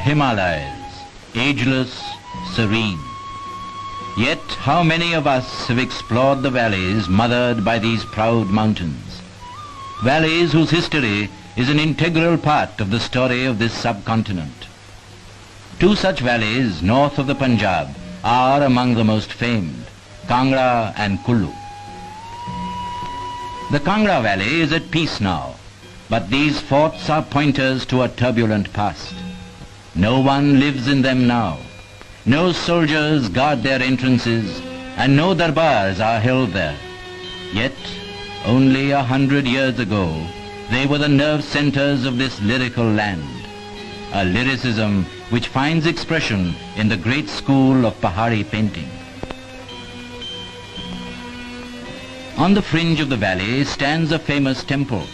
Himalayas, ageless, serene. Yet how many of us have explored the valleys mothered by these proud mountains? Valleys whose history is an integral part of the story of this subcontinent. Two such valleys north of the Punjab are among the most famed, Kangra and Kullu. The Kangra Valley is at peace now, but these forts are pointers to a turbulent past. No one lives in them now. No soldiers guard their entrances, and no darbars are held there. Yet, only 100 years ago, they were the nerve centers of this lyrical land, a lyricism which finds expression in the great school of Pahari painting. On the fringe of the valley stands a famous temple.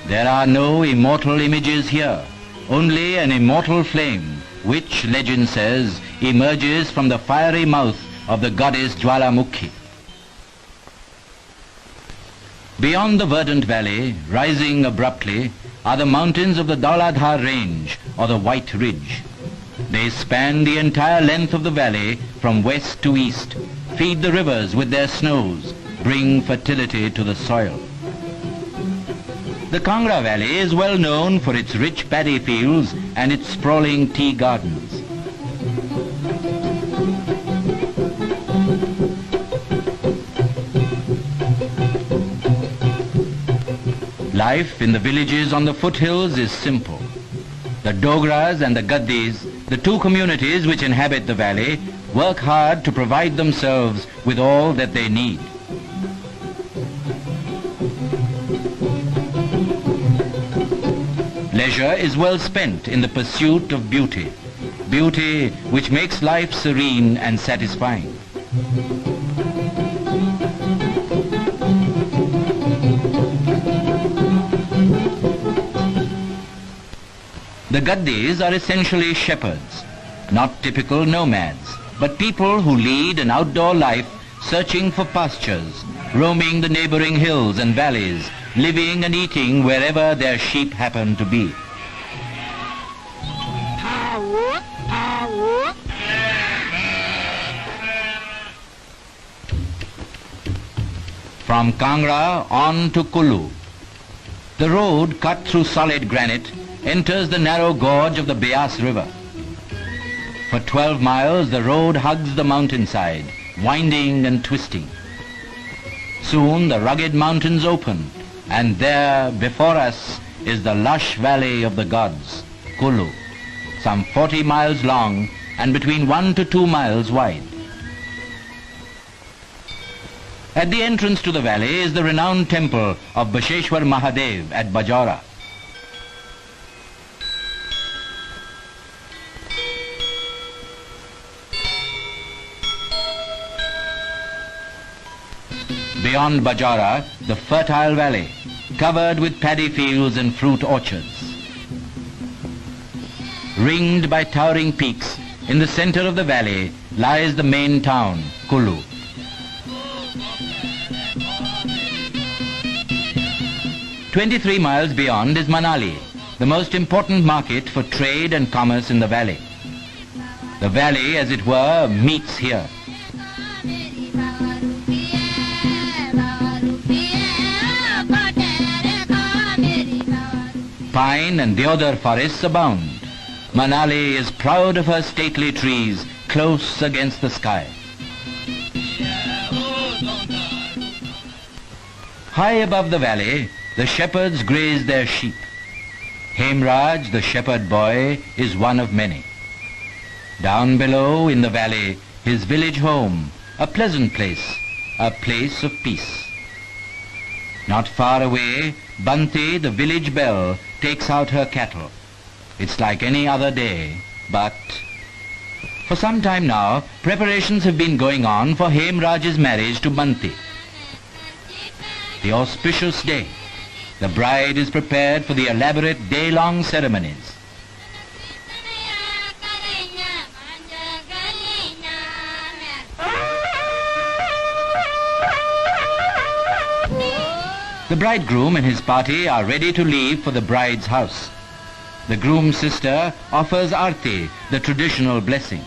There are no immortal images here, only an immortal flame, which, legend says, emerges from the fiery mouth of the goddess Jwalamukhi. Beyond the verdant valley, rising abruptly, are the mountains of the Dauladhar range, or the White Ridge. They span the entire length of the valley from west to east, feed the rivers with their snows, bring fertility to the soil. The Kangra Valley is well known for its rich paddy fields and its sprawling tea gardens. Life in the villages on the foothills is simple. The Dogras and the Gaddis, the two communities which inhabit the valley, work hard to provide themselves with all that they need. Leisure is well spent in the pursuit of beauty, beauty which makes life serene and satisfying. The Gaddis are essentially shepherds, not typical nomads, but people who lead an outdoor life searching for pastures, roaming the neighboring hills and valleys, living and eating wherever their sheep happen to be. From Kangra on to Kullu. The road, cut through solid granite, enters the narrow gorge of the Beas River. For 12 miles the road hugs the mountainside, winding and twisting. Soon the rugged mountains open, and there before us is the lush valley of the gods, Kullu, some 40 miles long and between 1 to 2 miles wide. At the entrance to the valley is the renowned temple of Basheshwar Mahadev at Bajora. Beyond Bajora, the fertile valley, covered with paddy fields and fruit orchards. Ringed by towering peaks, in the center of the valley lies the main town, Kullu. "23 miles beyond is Manali, the most important market for trade and commerce in the valley. The valley, as it were, meets here. Pine and deodar forests abound. Manali is proud of her stately trees close against the sky. High above the valley, the shepherds graze their sheep. Hemraj, the shepherd boy, is one of many. Down below in the valley, his village home, a pleasant place, a place of peace. Not far away, Bhanti, the village belle, takes out her cattle. It's like any other day, but for some time now, preparations have been going on for Hemraj's marriage to Bhanti. The auspicious day, the bride is prepared for the elaborate day-long ceremonies. The bridegroom and his party are ready to leave for the bride's house. The groom's sister offers arti, the traditional blessing.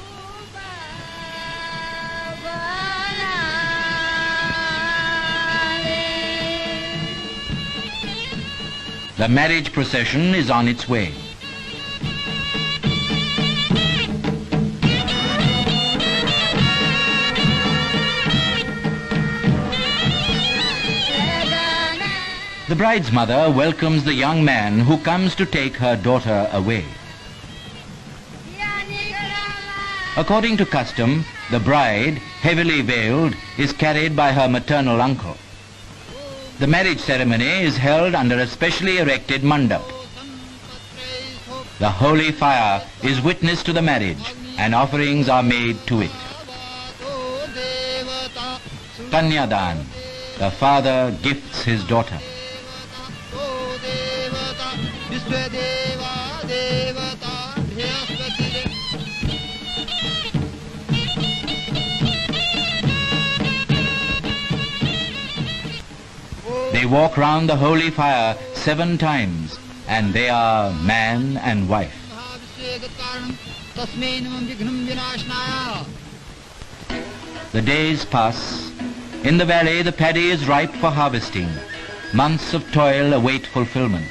The marriage procession is on its way. The bride's mother welcomes the young man who comes to take her daughter away. According to custom, the bride, heavily veiled, is carried by her maternal uncle. The marriage ceremony is held under a specially erected mandap. The holy fire is witness to the marriage and offerings are made to it. Kanyadan, the father gifts his daughter. They walk round the holy fire 7 times, and they are man and wife. The days pass. In the valley, the paddy is ripe for harvesting. Months of toil await fulfillment.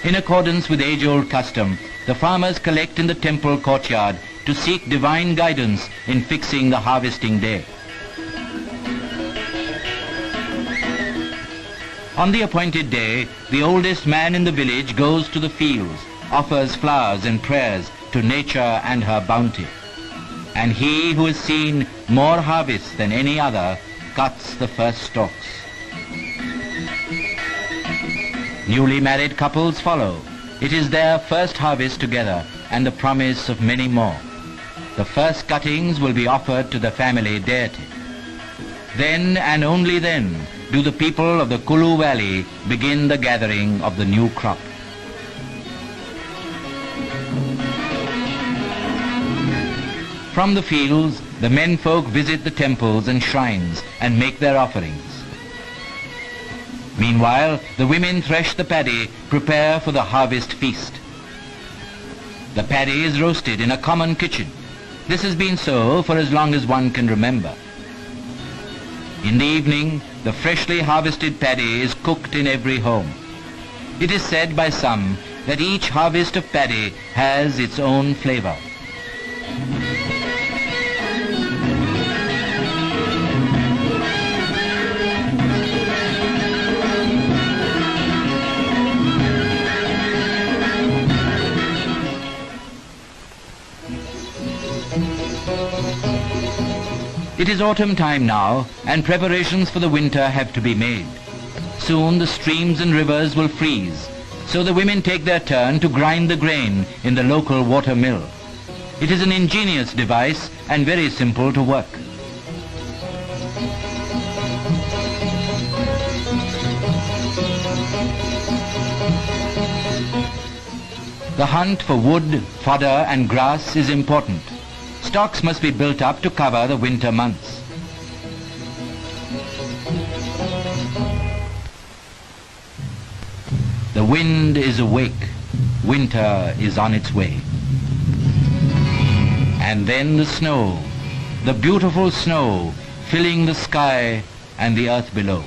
In accordance with age-old custom, the farmers collect in the temple courtyard to seek divine guidance in fixing the harvesting day. On the appointed day, the oldest man in the village goes to the fields, offers flowers and prayers to nature and her bounty. And he who has seen more harvests than any other cuts the first stalks. Newly married couples follow. It is their first harvest together and the promise of many more. The first cuttings will be offered to the family deity. Then and only then do the people of the Kulu Valley begin the gathering of the new crop. From the fields, the menfolk visit the temples and shrines and make their offerings. Meanwhile, the women thresh the paddy, prepare for the harvest feast. The paddy is roasted in a common kitchen. This has been so for as long as one can remember. In the evening, the freshly harvested paddy is cooked in every home. It is said by some that each harvest of paddy has its own flavor. It is autumn time now, and preparations for the winter have to be made. Soon the streams and rivers will freeze, so the women take their turn to grind the grain in the local water mill. It is an ingenious device and very simple to work. The hunt for wood, fodder and grass is important. Stocks must be built up to cover the winter months. The wind is awake. Winter is on its way. And then the snow, the beautiful snow, filling the sky and the earth below.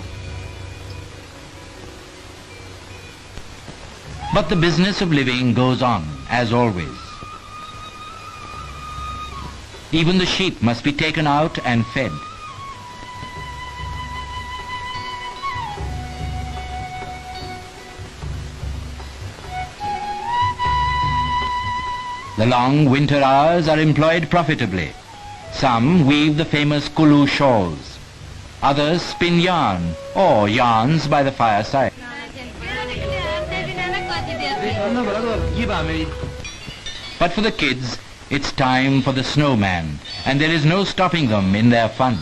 But the business of living goes on, as always. Even the sheep must be taken out and fed. The long winter hours are employed profitably. Some weave the famous Kulu shawls. Others spin yarn or yarns by the fireside. But for the kids, it's time for the snowman, and there is no stopping them in their fun.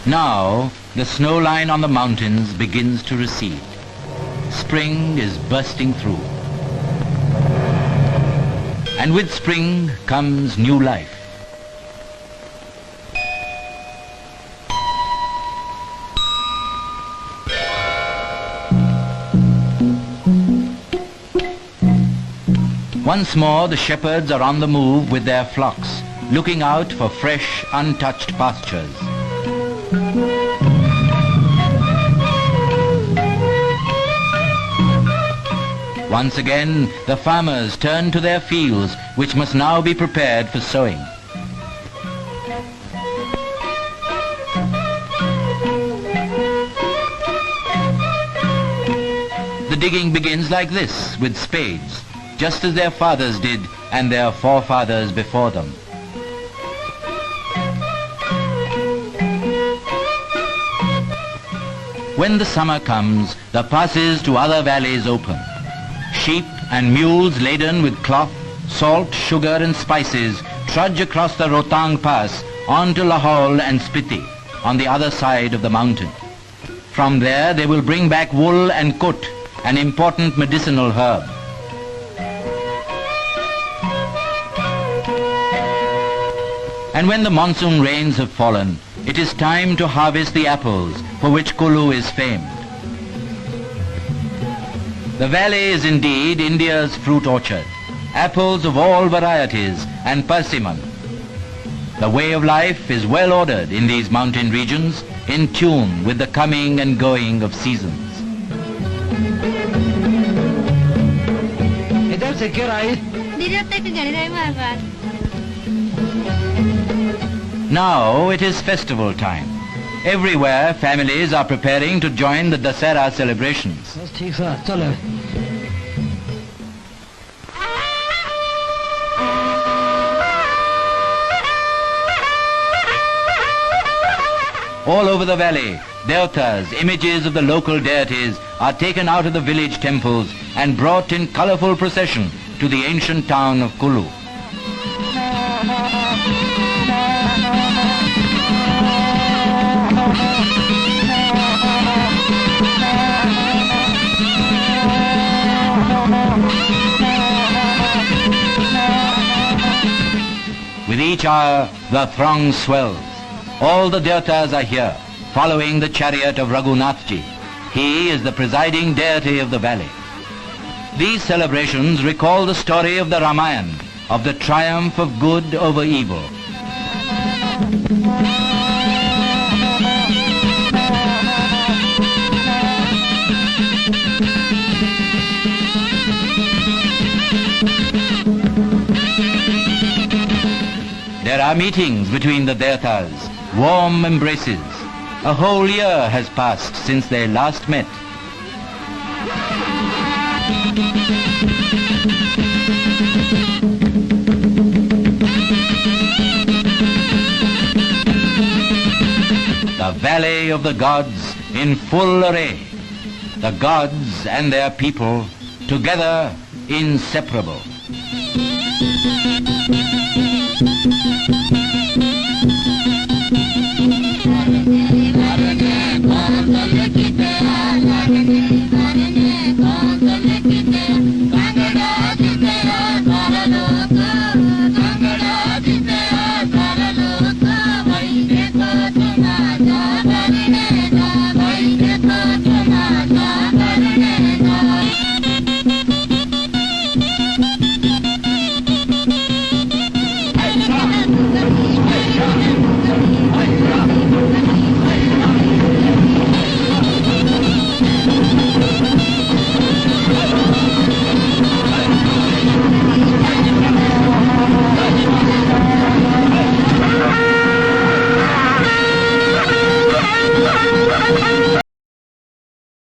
Now, the snow line on the mountains begins to recede. Spring is bursting through. And with spring comes new life. Once more the shepherds are on the move with their flocks, looking out for fresh, untouched pastures. Once again, the farmers turn to their fields, which must now be prepared for sowing. The digging begins like this, with spades, just as their fathers did and their forefathers before them. When the summer comes, the passes to other valleys open. Sheep and mules laden with cloth, salt, sugar and spices trudge across the Rohtang Pass onto Lahaul and Spiti on the other side of the mountain. From there they will bring back wool and kut, an important medicinal herb. And when the monsoon rains have fallen, it is time to harvest the apples for which Kulu is famed. The valley is indeed India's fruit orchard. Apples of all varieties and persimmon. The way of life is well ordered in these mountain regions, in tune with the coming and going of seasons. Now it is festival time. Everywhere families are preparing to join the Dasera celebrations. All over the valley, devtas, images of the local deities, are taken out of the village temples and brought in colorful procession to the ancient town of Kulu. With each hour, the throng swells. All the devtas are here, following the chariot of Raghunathji. He is the presiding deity of the valley. These celebrations recall the story of the Ramayana, of the triumph of good over evil. There are meetings between the devtas, warm embraces. A whole year has passed since they last met. The Valley of the Gods in full array. The gods and their people together inseparable.